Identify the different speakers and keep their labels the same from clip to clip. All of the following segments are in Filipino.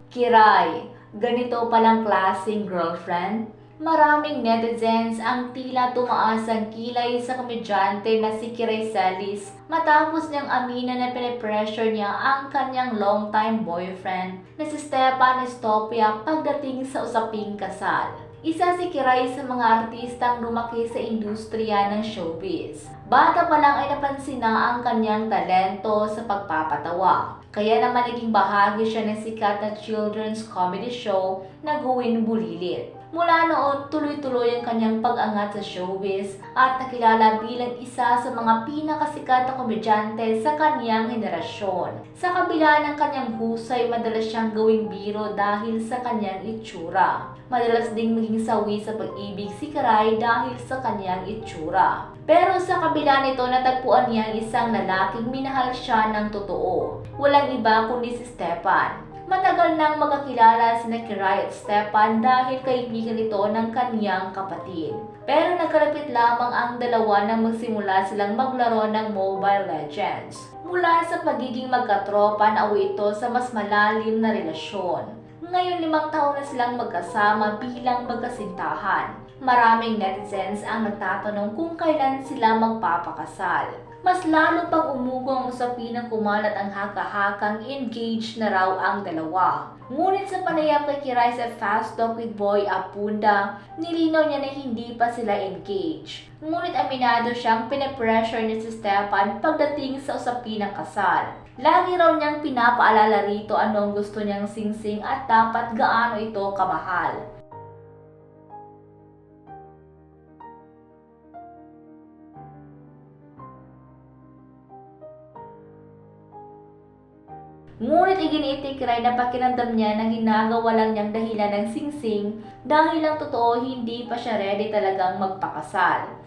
Speaker 1: Kiray, ganito palang klaseng girlfriend? Maraming netizens ang tila tumaas ang kilay sa komedyante na si Kiray Celis matapos niyang aminin na pinipressure niya ang kanyang longtime boyfriend na si Stefan Estopia pagdating sa usaping kasal. Isa si Kiray sa mga artistang lumaki sa industriya ng showbiz. Bata pa lang ay napansin na ang kanyang talento sa pagpapatawa. Kaya naman naging bahagi siya ng sikat na children's comedy show na Guwin Bulilit. Mula noon, tuloy-tuloy ang kanyang pag-angat sa showbiz at nakilala bilang isa sa mga pinakasikat na komedyante sa kanyang henerasyon. Sa kabila ng kanyang husay, madalas siyang gawing biro dahil sa kanyang itsura. Madalas ding maging sawi sa pag-ibig si Kiray dahil sa kanyang itsura. Pero sa kabila nito, natagpuan niya ang isang lalaking minahal siya ng totoo. Walang iba kundi si Stefan. Matagal nang magkakilala sina Kiray at Stefan dahil kaibigan ito ng kaniyang kapatid. Pero nagkalapit lamang ang dalawa nang magsimula silang maglaro ng Mobile Legends. Mula sa pagiging magkatropa, nauwi ito sa mas malalim na relasyon. Ngayon 5 taon na silang magkasama bilang magkasintahan. Maraming netizens ang nagtatanong kung kailan sila magpapakasal. Mas lalo pang umugo ang usapin ng kumalat ang haka-hakang engaged na raw ang dalawa. Ngunit sa panayam kay Kiray sa Fast Talk with Boy Apunda, nilinaw niya na hindi pa sila engaged. Ngunit aminado siyang pinapressure niya si Stefan pagdating sa usapin ng kasal. Lagi raw niyang pinapaalala rito anong gusto niyang singsing at dapat gaano ito kamahal. Ngunit iginiit ni Kiray na pakiramdam niya na ginagawa lang niyang dahilan ng singsing dahil lang totoo hindi pa siya ready talagang magpakasal.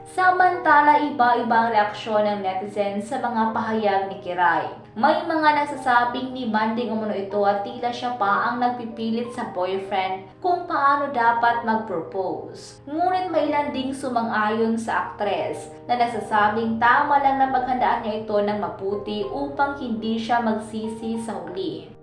Speaker 1: Samantala, iba-iba ang reaksyon ng netizens sa mga pahayag ni Kiray. May mga nagsasabing demanding umano ito at tila siya pa ang nagpipilit sa boyfriend kung paano dapat mag-propose. Ngunit may ilan ding sumang-ayon sa aktres na nagsasabing tama lang na paghandaan niya ito ng mabuti upang hindi siya magsisi sa huli.